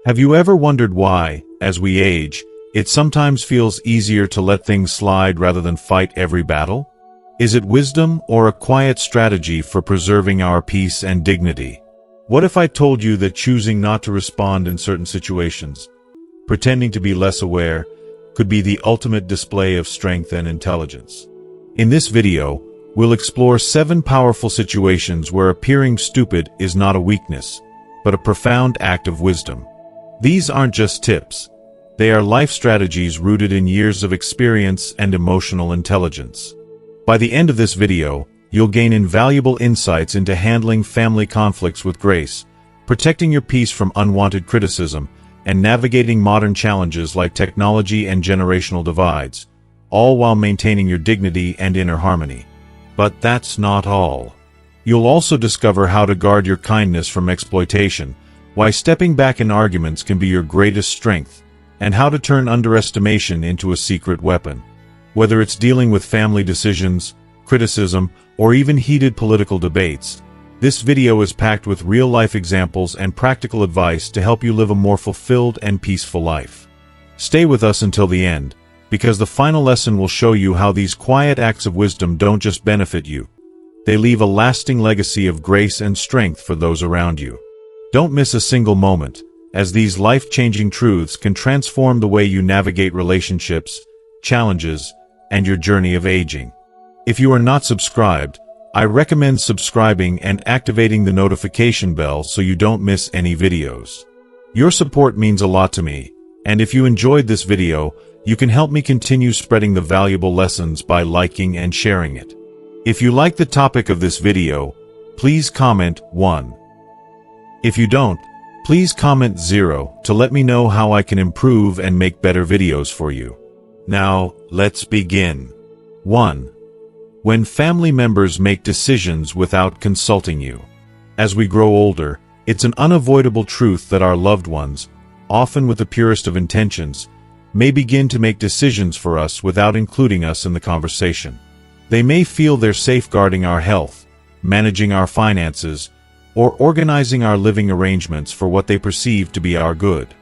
Have you ever wondered why, as we age, it sometimes feels easier to let things slide rather than fight every battle? Is it wisdom or a quiet strategy for preserving our peace and dignity? What if I told you that choosing not to respond in certain situations, pretending to be less aware, could be the ultimate display of strength and intelligence? In this video, we'll explore 7 powerful situations where appearing stupid is not a weakness, but a profound act of wisdom. These aren't just tips. They are life strategies rooted in years of experience and emotional intelligence. By the end of this video, you'll gain invaluable insights into handling family conflicts with grace, protecting your peace from unwanted criticism, and navigating modern challenges like technology and generational divides, all while maintaining your dignity and inner harmony. But that's not all. You'll also discover how to guard your kindness from exploitation, why stepping back in arguments can be your greatest strength, and how to turn underestimation into a secret weapon. Whether it's dealing with family decisions, criticism, or even heated political debates, this video is packed with real-life examples and practical advice to help you live a more fulfilled and peaceful life. Stay with us until the end, because the final lesson will show you how these quiet acts of wisdom don't just benefit you. They leave a lasting legacy of grace and strength for those around you. Don't miss a single moment, as these life-changing truths can transform the way you navigate relationships, challenges, and your journey of aging. If you are not subscribed, I recommend subscribing and activating the notification bell so you don't miss any videos. Your support means a lot to me, and if you enjoyed this video, you can help me continue spreading the valuable lessons by liking and sharing it. If you like the topic of this video, please comment 1. If you don't, please comment 0 to let me know how I can improve and make better videos for you. Now, let's begin. 1. When family members make decisions without consulting you. As we grow older, it's an unavoidable truth that our loved ones, often with the purest of intentions, may begin to make decisions for us without including us in the conversation. They may feel they're safeguarding our health, managing our finances, or organizing our living arrangements for what they perceive to be our good.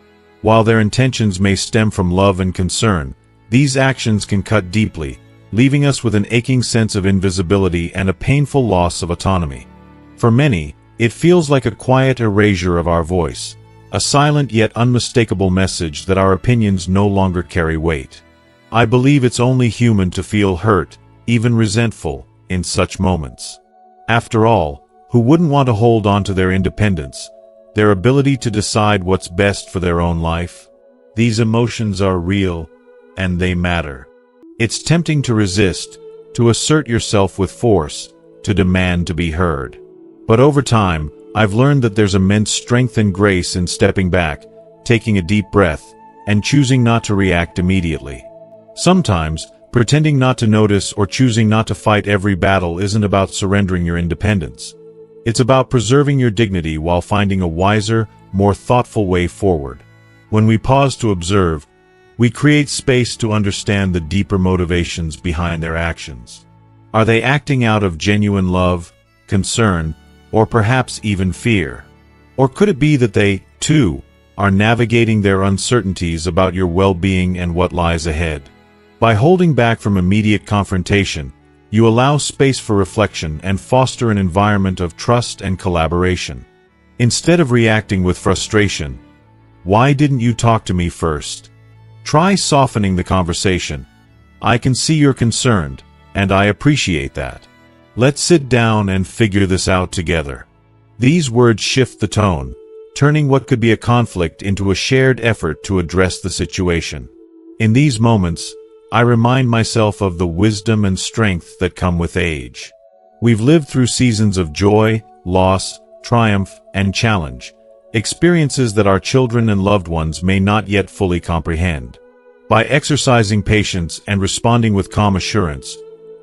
While their intentions may stem from love and concern, these actions can cut deeply, leaving us with an aching sense of invisibility and a painful loss of autonomy. For many, it feels like a quiet erasure of our voice, a silent yet unmistakable message that our opinions no longer carry weight. I believe it's only human to feel hurt, even resentful, in such moments. After all, who wouldn't want to hold on to their independence, their ability to decide what's best for their own life? These emotions are real, and they matter. It's tempting to resist, to assert yourself with force, to demand to be heard. But over time, I've learned that there's immense strength and grace in stepping back, taking a deep breath, and choosing not to react immediately. Sometimes, pretending not to notice or choosing not to fight every battle isn't about surrendering your independence. It's about preserving your dignity while finding a wiser, more thoughtful way forward. When we pause to observe, we create space to understand the deeper motivations behind their actions. Are they acting out of genuine love, concern, or perhaps even fear? Or could it be that they, too, are navigating their uncertainties about your well-being and what lies ahead? By holding back from immediate confrontation, you allow space for reflection and foster an environment of trust and collaboration. Instead of reacting with frustration, "Why didn't you talk to me first?" Try softening the conversation. "I can see you're concerned, and I appreciate that. Let's sit down and figure this out together." These words shift the tone, turning what could be a conflict into a shared effort to address the situation. In these moments, I remind myself of the wisdom and strength that come with age. We've lived through seasons of joy, loss, triumph, and challenge, experiences that our children and loved ones may not yet fully comprehend. By exercising patience and responding with calm assurance,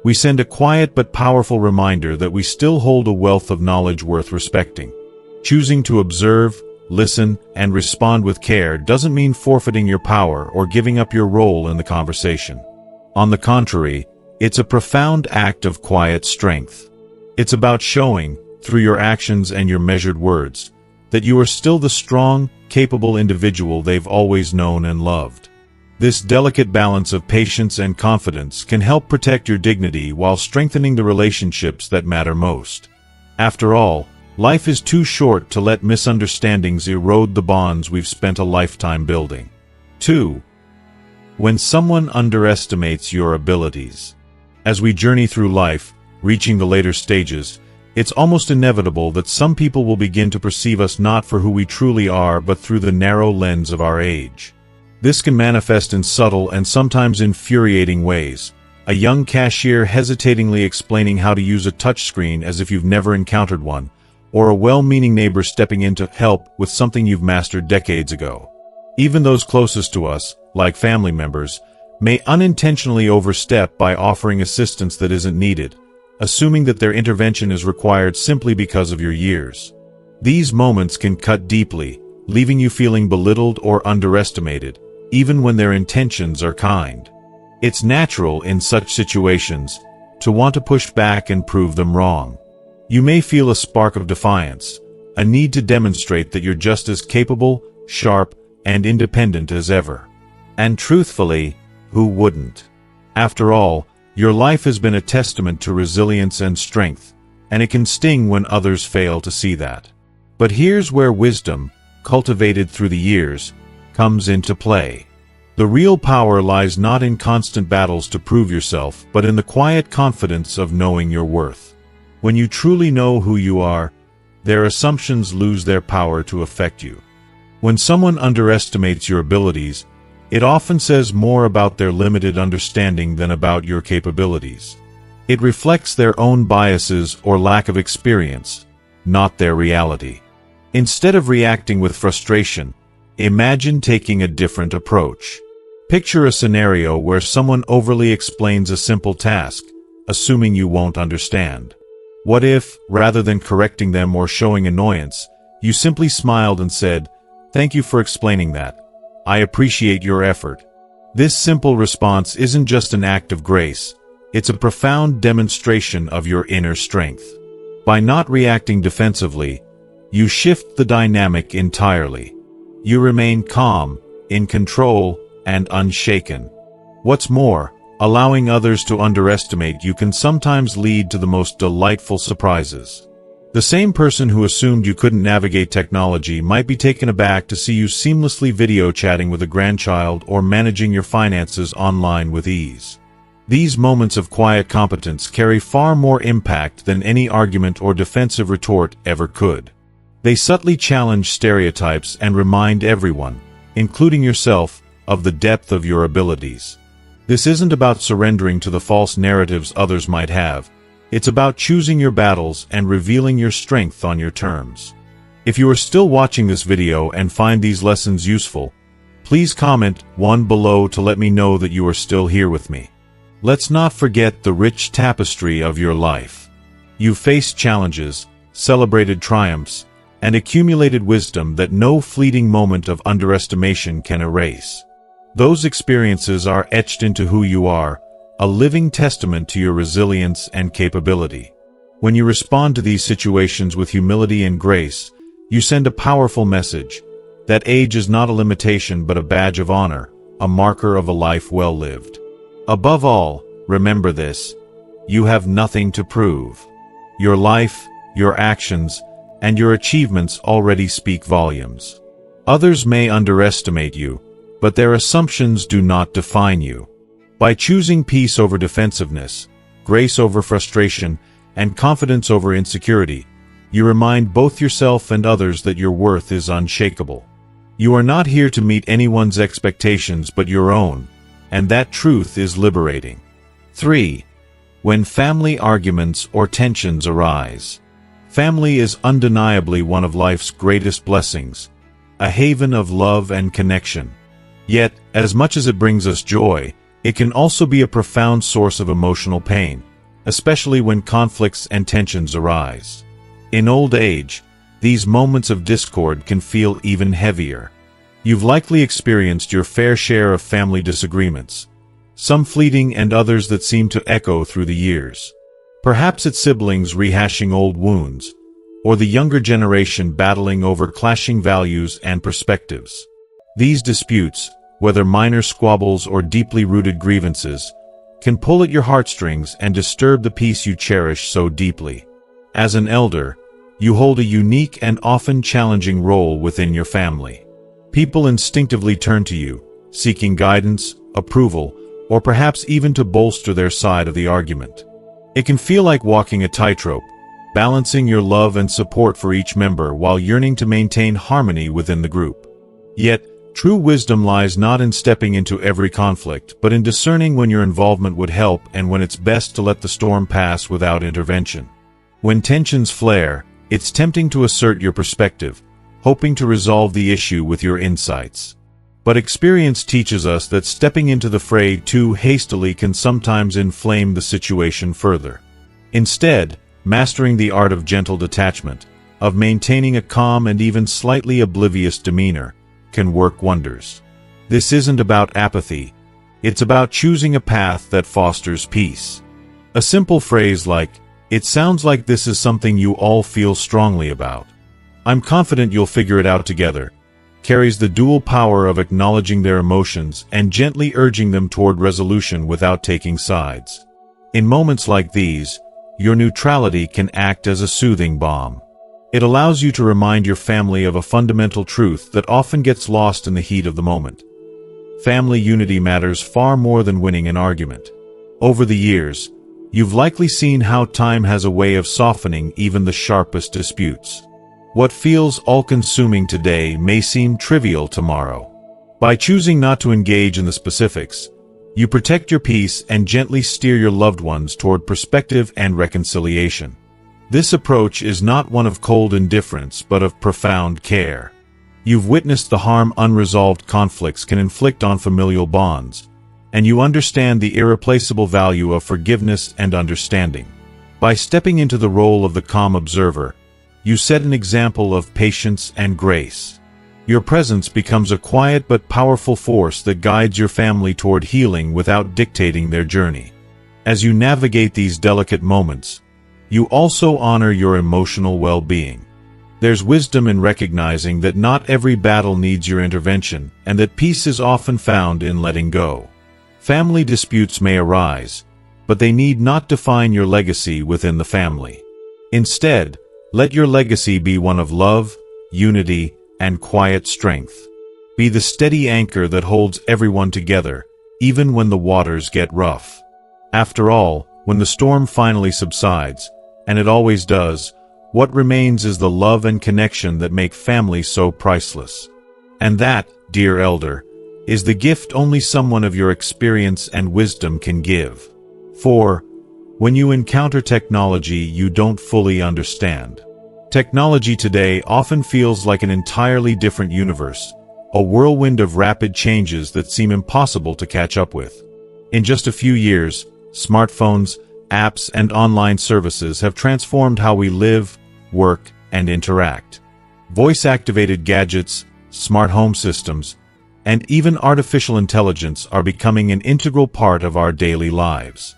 we send a quiet but powerful reminder that we still hold a wealth of knowledge worth respecting. Choosing to observe, listen, and respond with care doesn't mean forfeiting your power or giving up your role in the conversation. On the contrary, it's a profound act of quiet strength. It's about showing, through your actions and your measured words, that you are still the strong, capable individual they've always known and loved. This delicate balance of patience and confidence can help protect your dignity while strengthening the relationships that matter most. After all, life is too short to let misunderstandings erode the bonds we've spent a lifetime building. 2. When someone underestimates your abilities. As we journey through life, reaching the later stages, it's almost inevitable that some people will begin to perceive us not for who we truly are but through the narrow lens of our age. This can manifest in subtle and sometimes infuriating ways. A young cashier hesitatingly explaining how to use a touchscreen as if you've never encountered one, or a well-meaning neighbor stepping in to help with something you've mastered decades ago. Even those closest to us, like family members, may unintentionally overstep by offering assistance that isn't needed, assuming that their intervention is required simply because of your years. These moments can cut deeply, leaving you feeling belittled or underestimated, even when their intentions are kind. It's natural in such situations to want to push back and prove them wrong. You may feel a spark of defiance, a need to demonstrate that you're just as capable, sharp, and independent as ever. And truthfully, who wouldn't? After all, your life has been a testament to resilience and strength, and it can sting when others fail to see that. But here's where wisdom, cultivated through the years, comes into play. The real power lies not in constant battles to prove yourself, but in the quiet confidence of knowing your worth. When you truly know who you are, their assumptions lose their power to affect you. When someone underestimates your abilities, it often says more about their limited understanding than about your capabilities. It reflects their own biases or lack of experience, not their reality. Instead of reacting with frustration, imagine taking a different approach. Picture a scenario where someone overly explains a simple task, assuming you won't understand. What if, rather than correcting them or showing annoyance, you simply smiled and said, "Thank you for explaining that. I appreciate your effort." This simple response isn't just an act of grace, it's a profound demonstration of your inner strength. By not reacting defensively, you shift the dynamic entirely. You remain calm, in control, and unshaken. What's more, allowing others to underestimate you can sometimes lead to the most delightful surprises. The same person who assumed you couldn't navigate technology might be taken aback to see you seamlessly video chatting with a grandchild or managing your finances online with ease. These moments of quiet competence carry far more impact than any argument or defensive retort ever could. They subtly challenge stereotypes and remind everyone, including yourself, of the depth of your abilities. This isn't about surrendering to the false narratives others might have. It's about choosing your battles and revealing your strength on your terms. If you are still watching this video and find these lessons useful, please comment 1 below to let me know that you are still here with me. Let's not forget the rich tapestry of your life. You've faced challenges, celebrated triumphs, and accumulated wisdom that no fleeting moment of underestimation can erase. Those experiences are etched into who you are, a living testament to your resilience and capability. When you respond to these situations with humility and grace, you send a powerful message that age is not a limitation but a badge of honor, a marker of a life well lived. Above all, remember this: you have nothing to prove. Your life, your actions, and your achievements already speak volumes. Others may underestimate you, but their assumptions do not define you. By choosing peace over defensiveness, grace over frustration, and confidence over insecurity, you remind both yourself and others that your worth is unshakable. You are not here to meet anyone's expectations but your own, and that truth is liberating. 3. When family arguments or tensions arise. Family is undeniably one of life's greatest blessings, a haven of love and connection. Yet, as much as it brings us joy, it can also be a profound source of emotional pain, especially when conflicts and tensions arise. In old age, these moments of discord can feel even heavier. You've likely experienced your fair share of family disagreements, some fleeting and others that seem to echo through the years. Perhaps it's siblings rehashing old wounds, or the younger generation battling over clashing values and perspectives. These disputes, whether minor squabbles or deeply rooted grievances, can pull at your heartstrings and disturb the peace you cherish so deeply. As an elder, you hold a unique and often challenging role within your family. People instinctively turn to you, seeking guidance, approval, or perhaps even to bolster their side of the argument. It can feel like walking a tightrope, balancing your love and support for each member while yearning to maintain harmony within the group. Yet, true wisdom lies not in stepping into every conflict, but in discerning when your involvement would help and when it's best to let the storm pass without intervention. When tensions flare, it's tempting to assert your perspective, hoping to resolve the issue with your insights. But experience teaches us that stepping into the fray too hastily can sometimes inflame the situation further. Instead, mastering the art of gentle detachment, of maintaining a calm and even slightly oblivious demeanor, can work wonders. This isn't about apathy, it's about choosing a path that fosters peace. A simple phrase like, "It sounds like this is something you all feel strongly about. I'm confident you'll figure it out together," carries the dual power of acknowledging their emotions and gently urging them toward resolution without taking sides. In moments like these, your neutrality can act as a soothing balm. It allows you to remind your family of a fundamental truth that often gets lost in the heat of the moment. Family unity matters far more than winning an argument. Over the years, you've likely seen how time has a way of softening even the sharpest disputes. What feels all-consuming today may seem trivial tomorrow. By choosing not to engage in the specifics, you protect your peace and gently steer your loved ones toward perspective and reconciliation. This approach is not one of cold indifference but of profound care. You've witnessed the harm unresolved conflicts can inflict on familial bonds, and you understand the irreplaceable value of forgiveness and understanding. By stepping into the role of the calm observer, you set an example of patience and grace. Your presence becomes a quiet but powerful force that guides your family toward healing without dictating their journey. As you navigate these delicate moments, you also honor your emotional well-being. There's wisdom in recognizing that not every battle needs your intervention, and that peace is often found in letting go. Family disputes may arise, but they need not define your legacy within the family. Instead, let your legacy be one of love, unity, and quiet strength. Be the steady anchor that holds everyone together, even when the waters get rough. After all, when the storm finally subsides, and it always does, what remains is the love and connection that make family so priceless. And that, dear elder, is the gift only someone of your experience and wisdom can give. For, when you encounter technology you don't fully understand. Technology today often feels like an entirely different universe, a whirlwind of rapid changes that seem impossible to catch up with. In just a few years, smartphones, apps, and online services have transformed how we live, work, and interact. Voice-activated gadgets, smart home systems, and even artificial intelligence are becoming an integral part of our daily lives.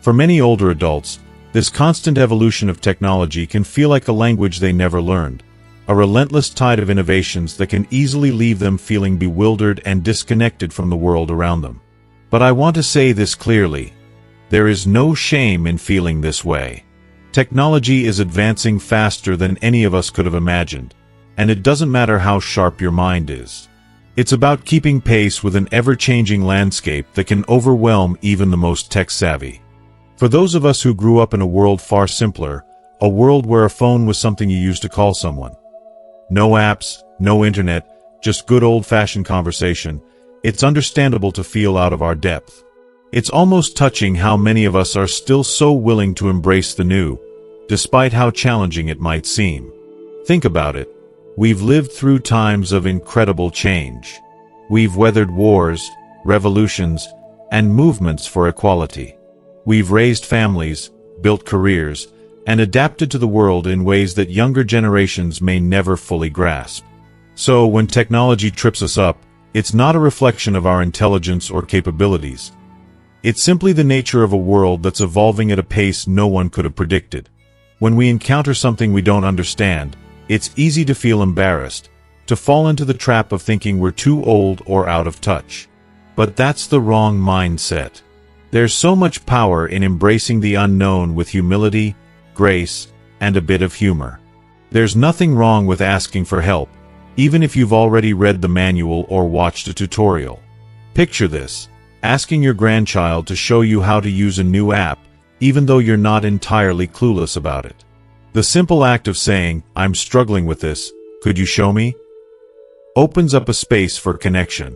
For many older adults, this constant evolution of technology can feel like a language they never learned, a relentless tide of innovations that can easily leave them feeling bewildered and disconnected from the world around them. But I want to say this clearly: there is no shame in feeling this way. Technology is advancing faster than any of us could have imagined, and it doesn't matter how sharp your mind is. It's about keeping pace with an ever-changing landscape that can overwhelm even the most tech-savvy. For those of us who grew up in a world far simpler, a world where a phone was something you used to call someone. No apps, no internet, just good old-fashioned conversation, it's understandable to feel out of our depth. It's almost touching how many of us are still so willing to embrace the new, despite how challenging it might seem. Think about it. We've lived through times of incredible change. We've weathered wars, revolutions, and movements for equality. We've raised families, built careers, and adapted to the world in ways that younger generations may never fully grasp. So when technology trips us up, it's not a reflection of our intelligence or capabilities. It's simply the nature of a world that's evolving at a pace no one could have predicted. When we encounter something we don't understand, it's easy to feel embarrassed, to fall into the trap of thinking we're too old or out of touch. But that's the wrong mindset. There's so much power in embracing the unknown with humility, grace, and a bit of humor. There's nothing wrong with asking for help, even if you've already read the manual or watched a tutorial. Picture this: asking your grandchild to show you how to use a new app, even though you're not entirely clueless about it. The simple act of saying, "I'm struggling with this, could you show me?" opens up a space for connection.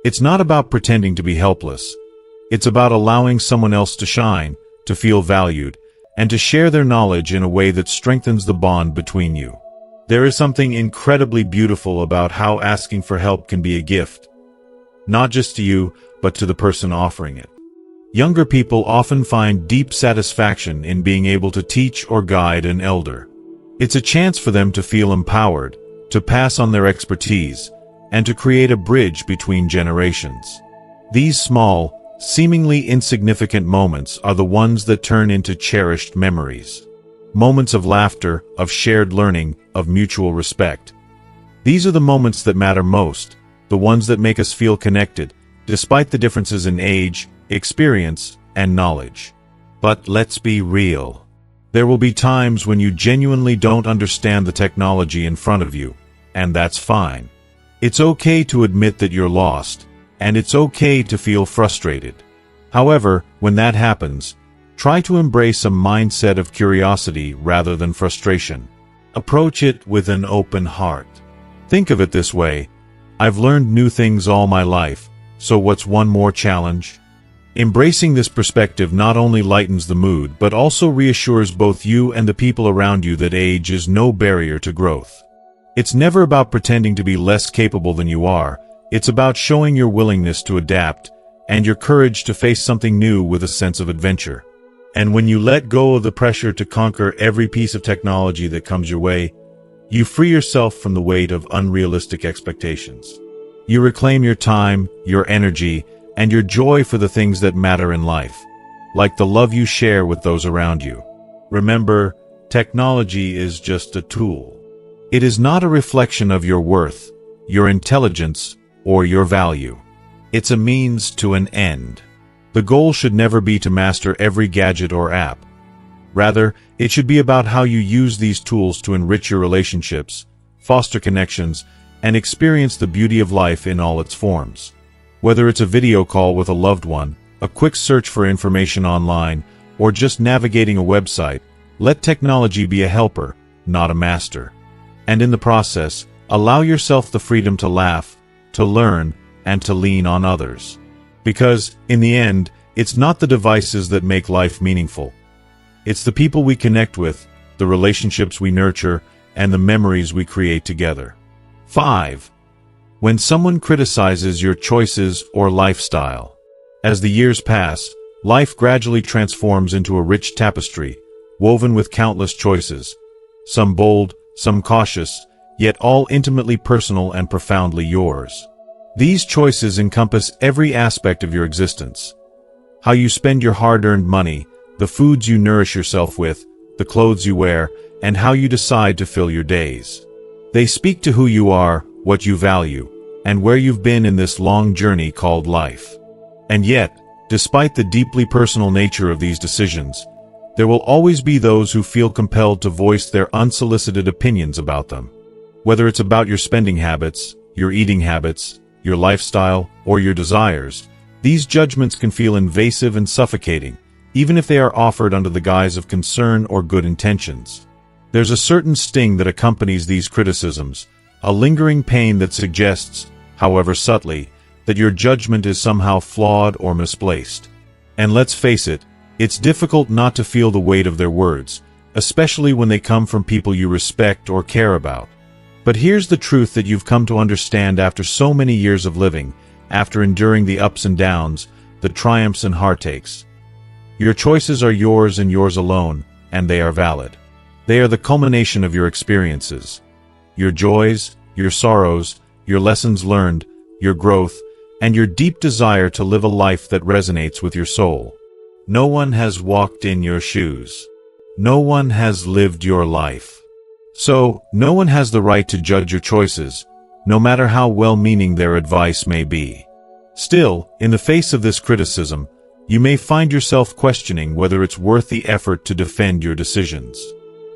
It's not about pretending to be helpless. It's about allowing someone else to shine, to feel valued, and to share their knowledge in a way that strengthens the bond between you. There is something incredibly beautiful about how asking for help can be a gift, not just to you, but to the person offering it. Younger people often find deep satisfaction in being able to teach or guide an elder. It's a chance for them to feel empowered, to pass on their expertise, and to create a bridge between generations. These small, seemingly insignificant moments are the ones that turn into cherished memories. Moments of laughter, of shared learning, of mutual respect. These are the moments that matter most, the ones that make us feel connected, despite the differences in age, experience, and knowledge. But let's be real. There will be times when you genuinely don't understand the technology in front of you, and that's fine. It's okay to admit that you're lost, and it's okay to feel frustrated. However, when that happens, try to embrace a mindset of curiosity rather than frustration. Approach it with an open heart. Think of it this way: I've learned new things all my life, so what's one more challenge? Embracing this perspective not only lightens the mood but also reassures both you and the people around you that age is no barrier to growth. It's never about pretending to be less capable than you are. It's about showing your willingness to adapt and your courage to face something new with a sense of adventure. And when you let go of the pressure to conquer every piece of technology that comes your way, you free yourself from the weight of unrealistic expectations. You reclaim your time, your energy, and your joy for the things that matter in life, like the love you share with those around you. Remember, technology is just a tool. It is not a reflection of your worth, your intelligence, or your value. It's a means to an end. The goal should never be to master every gadget or app. Rather, it should be about how you use these tools to enrich your relationships, foster connections, and experience the beauty of life in all its forms. Whether it's a video call with a loved one, a quick search for information online, or just navigating a website, let technology be a helper, not a master. And in the process, allow yourself the freedom to laugh, to learn, and to lean on others. Because, in the end, it's not the devices that make life meaningful. It's the people we connect with, the relationships we nurture, and the memories we create together. 5. When someone criticizes your choices or lifestyle. As the years pass, life gradually transforms into a rich tapestry, woven with countless choices, some bold, some cautious, yet all intimately personal and profoundly yours. These choices encompass every aspect of your existence. How you spend your hard-earned money, the foods you nourish yourself with, the clothes you wear, and how you decide to fill your days. They speak to who you are, what you value, and where you've been in this long journey called life. And yet, despite the deeply personal nature of these decisions, there will always be those who feel compelled to voice their unsolicited opinions about them. Whether it's about your spending habits, your eating habits, your lifestyle, or your desires, these judgments can feel invasive and suffocating, even if they are offered under the guise of concern or good intentions. There's a certain sting that accompanies these criticisms, a lingering pain that suggests, however subtly, that your judgment is somehow flawed or misplaced. And let's face it, it's difficult not to feel the weight of their words, especially when they come from people you respect or care about. But here's the truth that you've come to understand after so many years of living, after enduring the ups and downs, the triumphs and heartaches. Your choices are yours and yours alone, and they are valid. They are the culmination of your experiences. Your joys, your sorrows, your lessons learned, your growth, and your deep desire to live a life that resonates with your soul. No one has walked in your shoes. no one has lived your life. So, no one has the right to judge your choices, no matter how well-meaning their advice may be. Still, in the face of this criticism, you may find yourself questioning whether it's worth the effort to defend your decisions.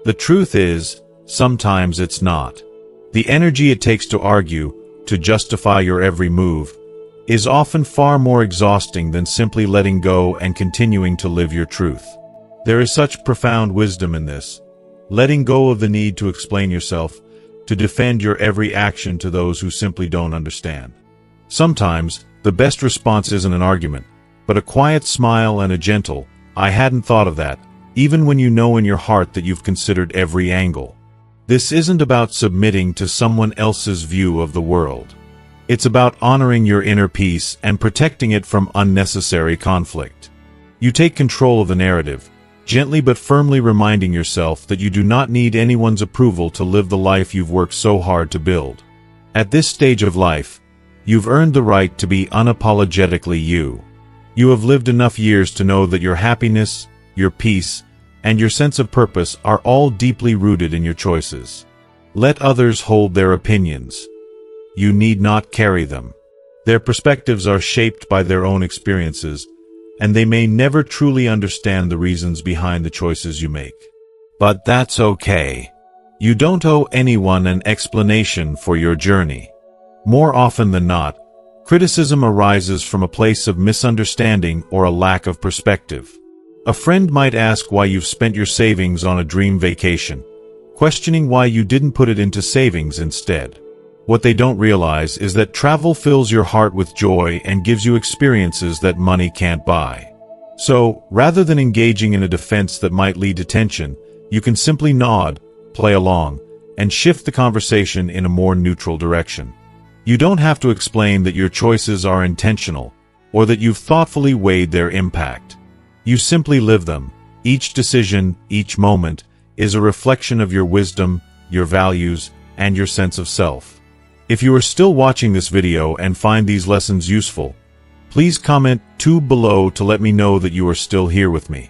The truth is, sometimes it's not. The energy it takes to argue, to justify your every move, is often far more exhausting than simply letting go and continuing to live your truth. There is such profound wisdom in this, letting go of the need to explain yourself, to defend your every action to those who simply don't understand. Sometimes, the best response isn't an argument, but a quiet smile and a gentle, "I hadn't thought of that," even when you know in your heart that you've considered every angle. This isn't about submitting to someone else's view of the world. It's about honoring your inner peace and protecting it from unnecessary conflict. You take control of the narrative, gently but firmly reminding yourself that you do not need anyone's approval to live the life you've worked so hard to build. At this stage of life, you've earned the right to be unapologetically you. You have lived enough years to know that your happiness, your peace, and your sense of purpose are all deeply rooted in your choices. Let others hold their opinions. You need not carry them. Their perspectives are shaped by their own experiences, and they may never truly understand the reasons behind the choices you make. But that's okay. You don't owe anyone an explanation for your journey. More often than not, criticism arises from a place of misunderstanding or a lack of perspective. A friend might ask why you've spent your savings on a dream vacation, questioning why you didn't put it into savings instead. What they don't realize is that travel fills your heart with joy and gives you experiences that money can't buy. So, rather than engaging in a defense that might lead to tension, you can simply nod, play along, and shift the conversation in a more neutral direction. You don't have to explain that your choices are intentional, or that you've thoughtfully weighed their impact. You simply live them. Each decision, each moment, is a reflection of your wisdom, your values, and your sense of self. If you are still watching this video and find these lessons useful, please comment below to let me know that you are still here with me.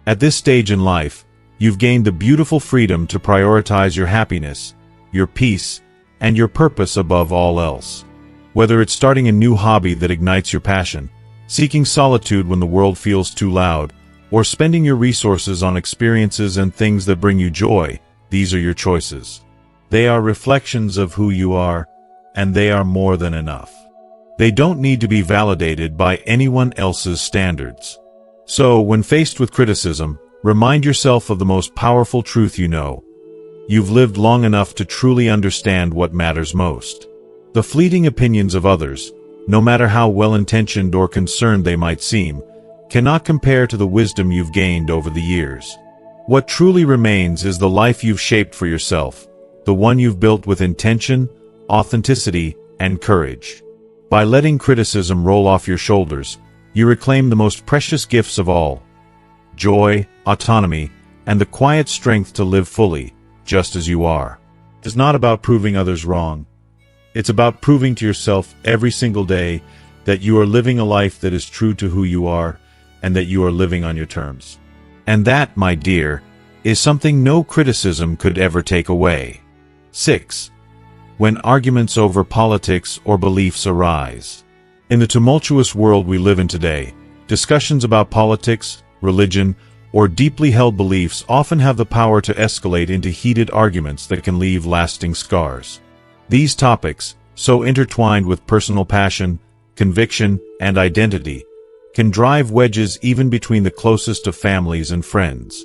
At this stage in life, you've gained the beautiful freedom to prioritize your happiness, your peace, and your purpose above all else. Whether it's starting a new hobby that ignites your passion, seeking solitude when the world feels too loud, or spending your resources on experiences and things that bring you joy, these are your choices. They are reflections of who you are, and they are more than enough. They don't need to be validated by anyone else's standards. So, when faced with criticism, remind yourself of the most powerful truth you know. You've lived long enough to truly understand what matters most. The fleeting opinions of others, no matter how well-intentioned or concerned they might seem, cannot compare to the wisdom you've gained over the years. What truly remains is the life you've shaped for yourself, the one you've built with intention, authenticity, and courage. By letting criticism roll off your shoulders, you reclaim the most precious gifts of all: joy, autonomy, and the quiet strength to live fully, just as you are. It's not about proving others wrong. It's about proving to yourself every single day that you are living a life that is true to who you are, and that you are living on your terms. And that, my dear, is something no criticism could ever take away. 6. When arguments over politics or beliefs arise. In the tumultuous world we live in today, discussions about politics, religion, or deeply held beliefs often have the power to escalate into heated arguments that can leave lasting scars. These topics, so intertwined with personal passion, conviction, and identity, can drive wedges even between the closest of families and friends.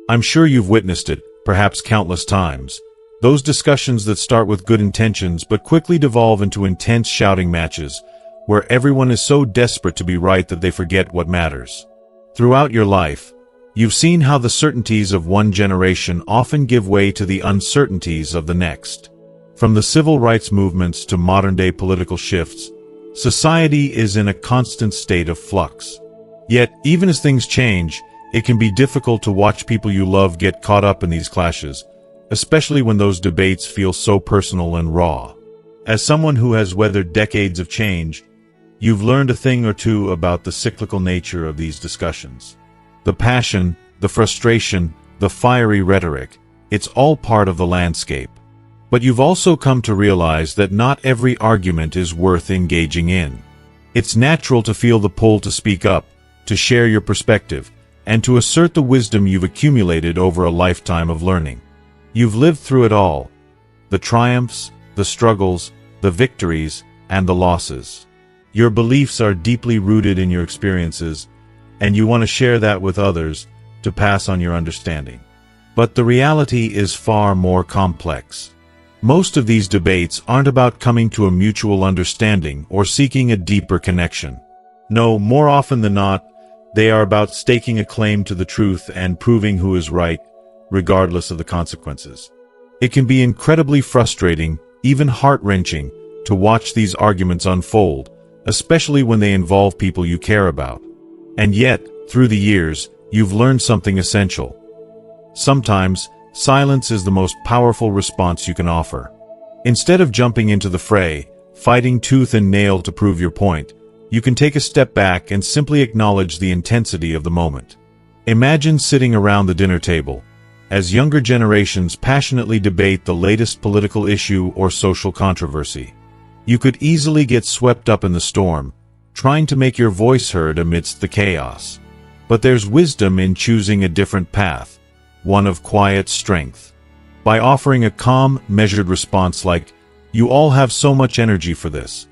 I'm sure you've witnessed it, perhaps countless times. Those discussions that start with good intentions but quickly devolve into intense shouting matches, where everyone is so desperate to be right that they forget what matters. Throughout your life, you've seen how the certainties of one generation often give way to the uncertainties of the next. From the civil rights movements to modern-day political shifts, society is in a constant state of flux. Yet, even as things change, it can be difficult to watch people you love get caught up in these clashes, especially when those debates feel so personal and raw. As someone who has weathered decades of change, you've learned a thing or two about the cyclical nature of these discussions. The passion, the frustration, the fiery rhetoric, it's all part of the landscape. But you've also come to realize that not every argument is worth engaging in. It's natural to feel the pull to speak up, to share your perspective, and to assert the wisdom you've accumulated over a lifetime of learning. You've lived through it all: the triumphs, the struggles, the victories, and the losses. Your beliefs are deeply rooted in your experiences, and you want to share that with others to pass on your understanding. But the reality is far more complex. Most of these debates aren't about coming to a mutual understanding or seeking a deeper connection. No, more often than not, they are about staking a claim to the truth and proving who is right, regardless of the consequences. It can be incredibly frustrating, even heart-wrenching, to watch these arguments unfold, especially when they involve people you care about. And yet, through the years, you've learned something essential. Sometimes, silence is the most powerful response you can offer. Instead of jumping into the fray, fighting tooth and nail to prove your point, you can take a step back and simply acknowledge the intensity of the moment. Imagine sitting around the dinner table, as younger generations passionately debate the latest political issue or social controversy. You could easily get swept up in the storm, trying to make your voice heard amidst the chaos. But there's wisdom in choosing a different path, one of quiet strength. By offering a calm, measured response like, "You all have so much energy for this.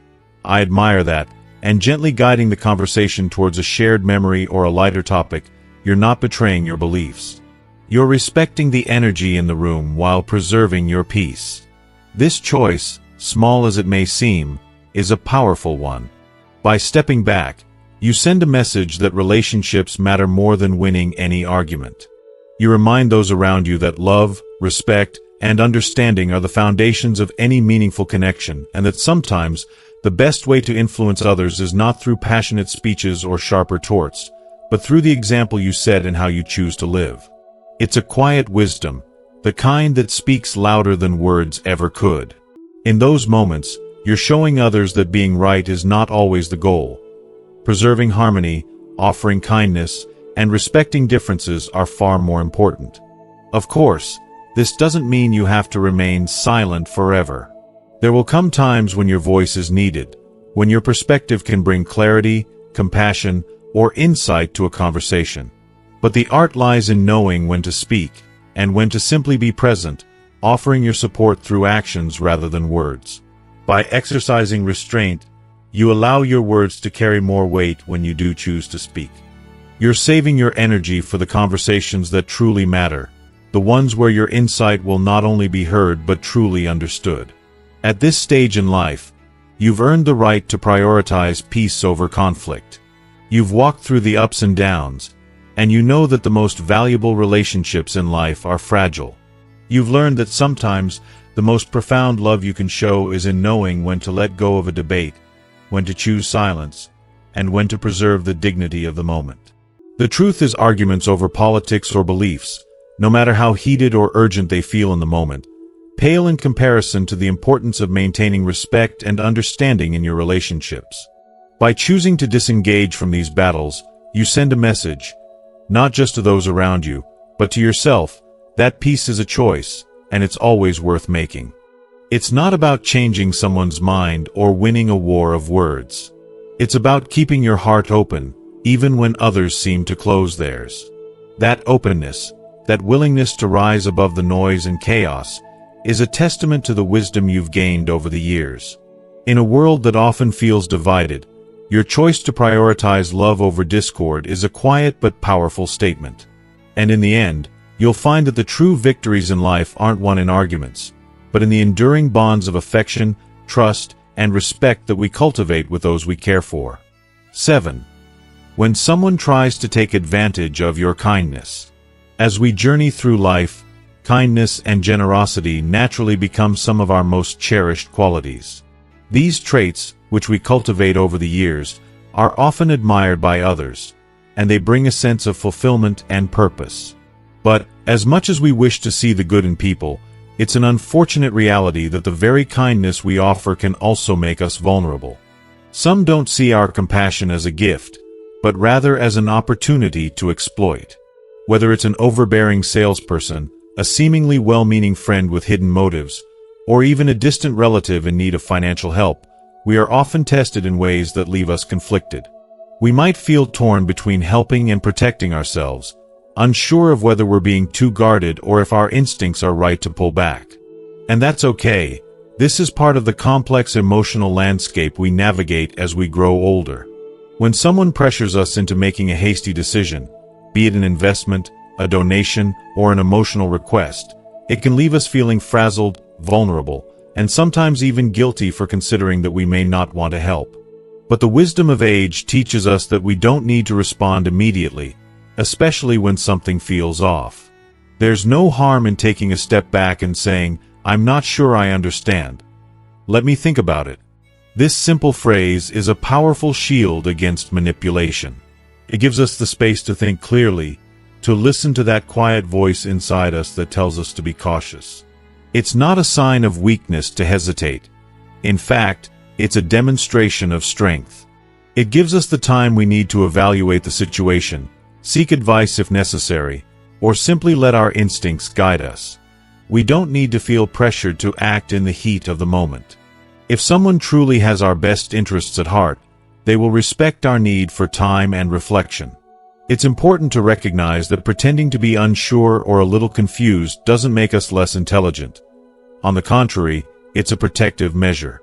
I admire that," and gently guiding the conversation towards a shared memory or a lighter topic, you're not betraying your beliefs. You're respecting the energy in the room while preserving your peace. This choice, small as it may seem, is a powerful one. By stepping back, you send a message that relationships matter more than winning any argument. You remind those around you that love, respect, and understanding are the foundations of any meaningful connection, and that sometimes the best way to influence others is not through passionate speeches or sharp retorts, but through the example you set and how you choose to live. It's a quiet wisdom, the kind that speaks louder than words ever could. In those moments, you're showing others that being right is not always the goal. Preserving harmony, offering kindness, and respecting differences are far more important. Of course, this doesn't mean you have to remain silent forever. There will come times when your voice is needed, when your perspective can bring clarity, compassion, or insight to a conversation. But the art lies in knowing when to speak, and when to simply be present, offering your support through actions rather than words. By exercising restraint, you allow your words to carry more weight when you do choose to speak. You're saving your energy for the conversations that truly matter, the ones where your insight will not only be heard but truly understood. At this stage in life, you've earned the right to prioritize peace over conflict. You've walked through the ups and downs, and you know that the most valuable relationships in life are fragile. You've learned that sometimes the most profound love you can show is in knowing when to let go of a debate, when to choose silence, and when to preserve the dignity of the moment. The truth is, arguments over politics or beliefs, no matter how heated or urgent they feel in the moment, pale in comparison to the importance of maintaining respect and understanding in your relationships. By choosing to disengage from these battles, you send a message, not just to those around you, but to yourself, that peace is a choice, and it's always worth making. It's not about changing someone's mind or winning a war of words. It's about keeping your heart open, even when others seem to close theirs. That openness, that willingness to rise above the noise and chaos, is a testament to the wisdom you've gained over the years. In a world that often feels divided, your choice to prioritize love over discord is a quiet but powerful statement. And in the end, you'll find that the true victories in life aren't won in arguments, but in the enduring bonds of affection, trust, and respect that we cultivate with those we care for. 7. When someone tries to take advantage of your kindness. As we journey through life, kindness and generosity naturally become some of our most cherished qualities. These traits, which we cultivate over the years, are often admired by others, and they bring a sense of fulfillment and purpose. But, as much as we wish to see the good in people, it's an unfortunate reality that the very kindness we offer can also make us vulnerable. Some don't see our compassion as a gift, but rather as an opportunity to exploit. Whether it's an overbearing salesperson, a seemingly well-meaning friend with hidden motives, or even a distant relative in need of financial help, we are often tested in ways that leave us conflicted. We might feel torn between helping and protecting ourselves, unsure of whether we're being too guarded or if our instincts are right to pull back. And that's okay. This is part of the complex emotional landscape we navigate as we grow older. When someone pressures us into making a hasty decision, be it an investment, a donation, or an emotional request, it can leave us feeling frazzled, vulnerable, and sometimes even guilty for considering that we may not want to help. But the wisdom of age teaches us that we don't need to respond immediately, especially when something feels off. There's no harm in taking a step back and saying, "I'm not sure I understand. Let me think about it." This simple phrase is a powerful shield against manipulation. It gives us the space to think clearly, to listen to that quiet voice inside us that tells us to be cautious. It's not a sign of weakness to hesitate. In fact, it's a demonstration of strength. It gives us the time we need to evaluate the situation, seek advice if necessary, or simply let our instincts guide us. We don't need to feel pressured to act in the heat of the moment. If someone truly has our best interests at heart, they will respect our need for time and reflection. It's important to recognize that pretending to be unsure or a little confused doesn't make us less intelligent. On the contrary, it's a protective measure.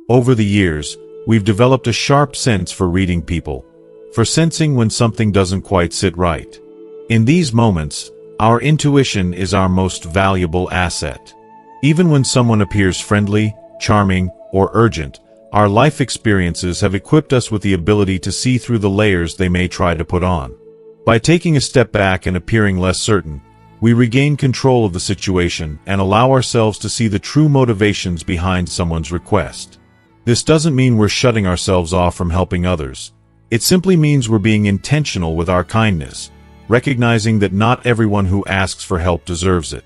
Over the years, we've developed a sharp sense for reading people, for sensing when something doesn't quite sit right. In these moments, our intuition is our most valuable asset. Even when someone appears friendly, charming, or urgent, our life experiences have equipped us with the ability to see through the layers they may try to put on. By taking a step back and appearing less certain, we regain control of the situation and allow ourselves to see the true motivations behind someone's request. This doesn't mean we're shutting ourselves off from helping others. It simply means we're being intentional with our kindness, recognizing that not everyone who asks for help deserves it.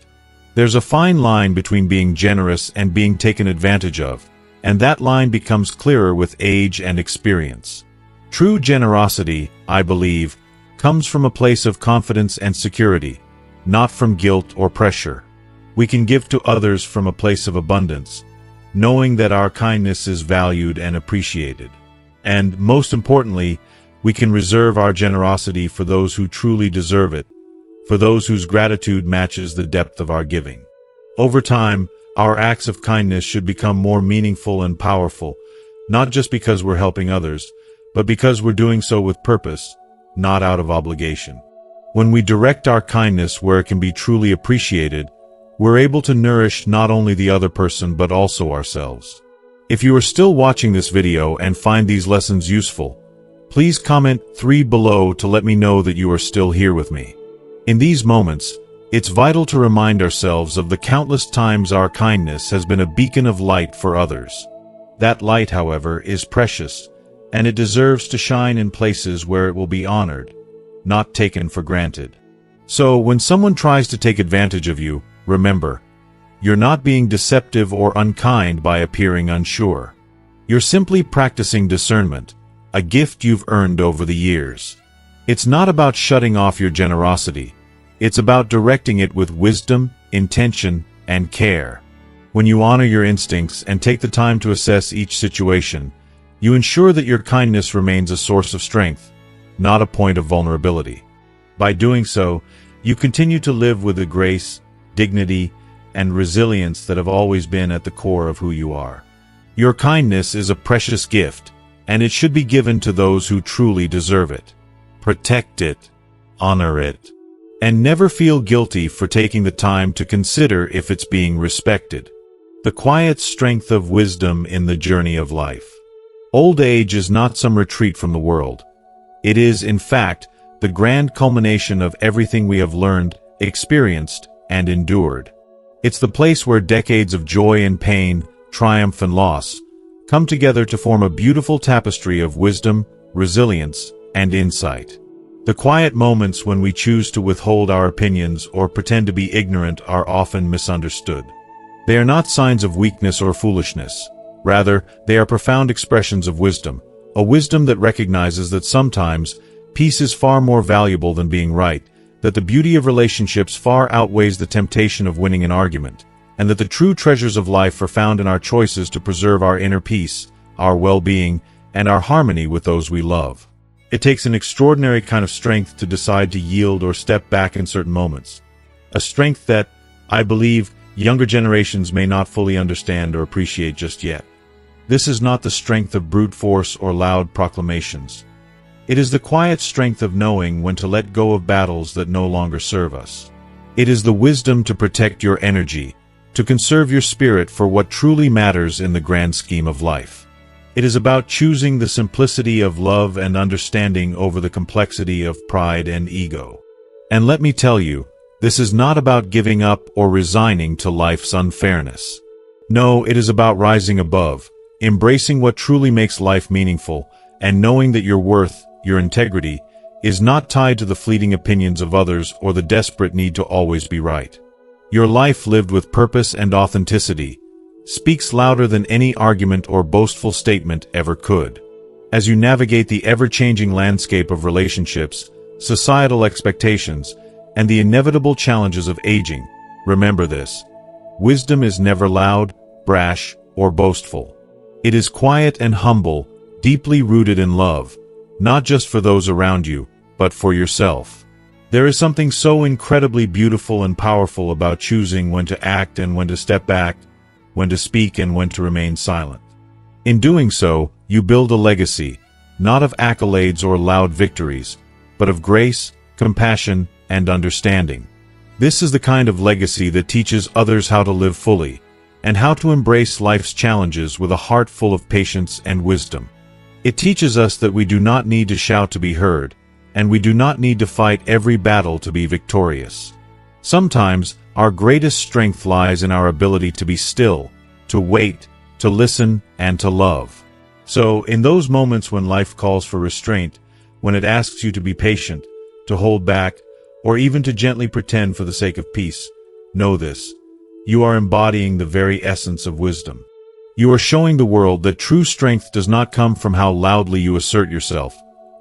There's a fine line between being generous and being taken advantage of, and that line becomes clearer with age and experience. True generosity, I believe, comes from a place of confidence and security, not from guilt or pressure. We can give to others from a place of abundance, knowing that our kindness is valued and appreciated. And, most importantly, we can reserve our generosity for those who truly deserve it, for those whose gratitude matches the depth of our giving. Over time, our acts of kindness should become more meaningful and powerful, not just because we're helping others, but because we're doing so with purpose, not out of obligation. When we direct our kindness where it can be truly appreciated, we're able to nourish not only the other person but also ourselves. If you are still watching this video and find these lessons useful, please comment 3 below to let me know that you are still here with me. In these moments, it's vital to remind ourselves of the countless times our kindness has been a beacon of light for others. That light, however, is precious, and it deserves to shine in places where it will be honored, not taken for granted. So, when someone tries to take advantage of you, remember, you're not being deceptive or unkind by appearing unsure. You're simply practicing discernment, a gift you've earned over the years. It's not about shutting off your generosity. It's about directing it with wisdom, intention, and care. When you honor your instincts and take the time to assess each situation, you ensure that your kindness remains a source of strength, not a point of vulnerability. By doing so, you continue to live with the grace, dignity, and resilience that have always been at the core of who you are. Your kindness is a precious gift, and it should be given to those who truly deserve it. Protect it, honor it, and never feel guilty for taking the time to consider if it's being respected. The quiet strength of wisdom in the journey of life. Old age is not some retreat from the world. It is, in fact, the grand culmination of everything we have learned, experienced, and endured. It's the place where decades of joy and pain, triumph and loss, come together to form a beautiful tapestry of wisdom, resilience, and insight. The quiet moments when we choose to withhold our opinions or pretend to be ignorant are often misunderstood. They are not signs of weakness or foolishness. Rather, they are profound expressions of wisdom, a wisdom that recognizes that sometimes peace is far more valuable than being right, that the beauty of relationships far outweighs the temptation of winning an argument, and that the true treasures of life are found in our choices to preserve our inner peace, our well-being, and our harmony with those we love. It takes an extraordinary kind of strength to decide to yield or step back in certain moments. A strength that, I believe, younger generations may not fully understand or appreciate just yet. This is not the strength of brute force or loud proclamations. It is the quiet strength of knowing when to let go of battles that no longer serve us. It is the wisdom to protect your energy, to conserve your spirit for what truly matters in the grand scheme of life. It is about choosing the simplicity of love and understanding over the complexity of pride and ego. And let me tell you, this is not about giving up or resigning to life's unfairness. No, it is about rising above, embracing what truly makes life meaningful, and knowing that your worth, your integrity, is not tied to the fleeting opinions of others or the desperate need to always be right. Your life lived with purpose and authenticity speaks louder than any argument or boastful statement ever could. As you navigate the ever-changing landscape of relationships, societal expectations, and the inevitable challenges of aging, remember this: wisdom is never loud, brash, or boastful. It is quiet and humble, deeply rooted in love, not just for those around you, but for yourself. There is something so incredibly beautiful and powerful about choosing when to act and when to step back, when to speak and when to remain silent. In doing so, you build a legacy, not of accolades or loud victories, but of grace, compassion, and understanding. This is the kind of legacy that teaches others how to live fully, and how to embrace life's challenges with a heart full of patience and wisdom. It teaches us that we do not need to shout to be heard, and we do not need to fight every battle to be victorious. Sometimes, our greatest strength lies in our ability to be still, to wait, to listen, and to love. So, in those moments when life calls for restraint, when it asks you to be patient, to hold back, or even to gently pretend for the sake of peace, know this: you are embodying the very essence of wisdom. You are showing the world that true strength does not come from how loudly you assert yourself,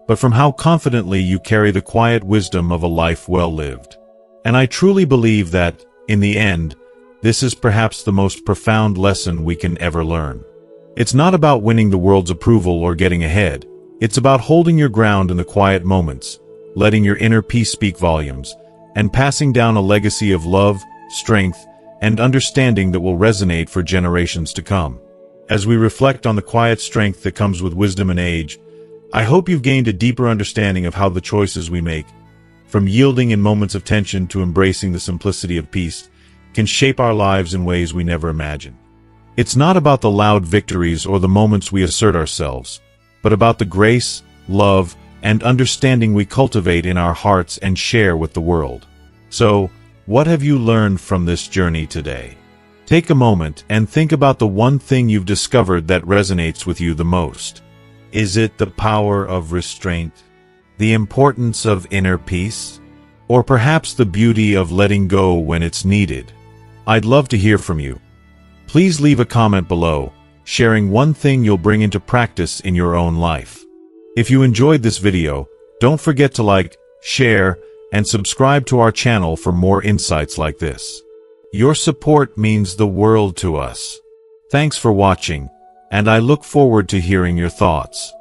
but from how confidently you carry the quiet wisdom of a life well lived. And I truly believe that, in the end, this is perhaps the most profound lesson we can ever learn. It's not about winning the world's approval or getting ahead. It's about holding your ground in the quiet moments, letting your inner peace speak volumes, and passing down a legacy of love, strength, and understanding that will resonate for generations to come. As we reflect on the quiet strength that comes with wisdom and age, I hope you've gained a deeper understanding of how the choices we make, from yielding in moments of tension to embracing the simplicity of peace, can shape our lives in ways we never imagined. It's not about the loud victories or the moments we assert ourselves, but about the grace, love, and understanding we cultivate in our hearts and share with the world. So, what have you learned from this journey today? Take a moment and think about the one thing you've discovered that resonates with you the most. Is it the power of restraint, the importance of inner peace, or perhaps the beauty of letting go when it's needed? I'd love to hear from you. Please leave a comment below, sharing one thing you'll bring into practice in your own life. If you enjoyed this video, don't forget to like, share, and subscribe to our channel for more insights like this. Your support means the world to us. Thanks for watching, and I look forward to hearing your thoughts.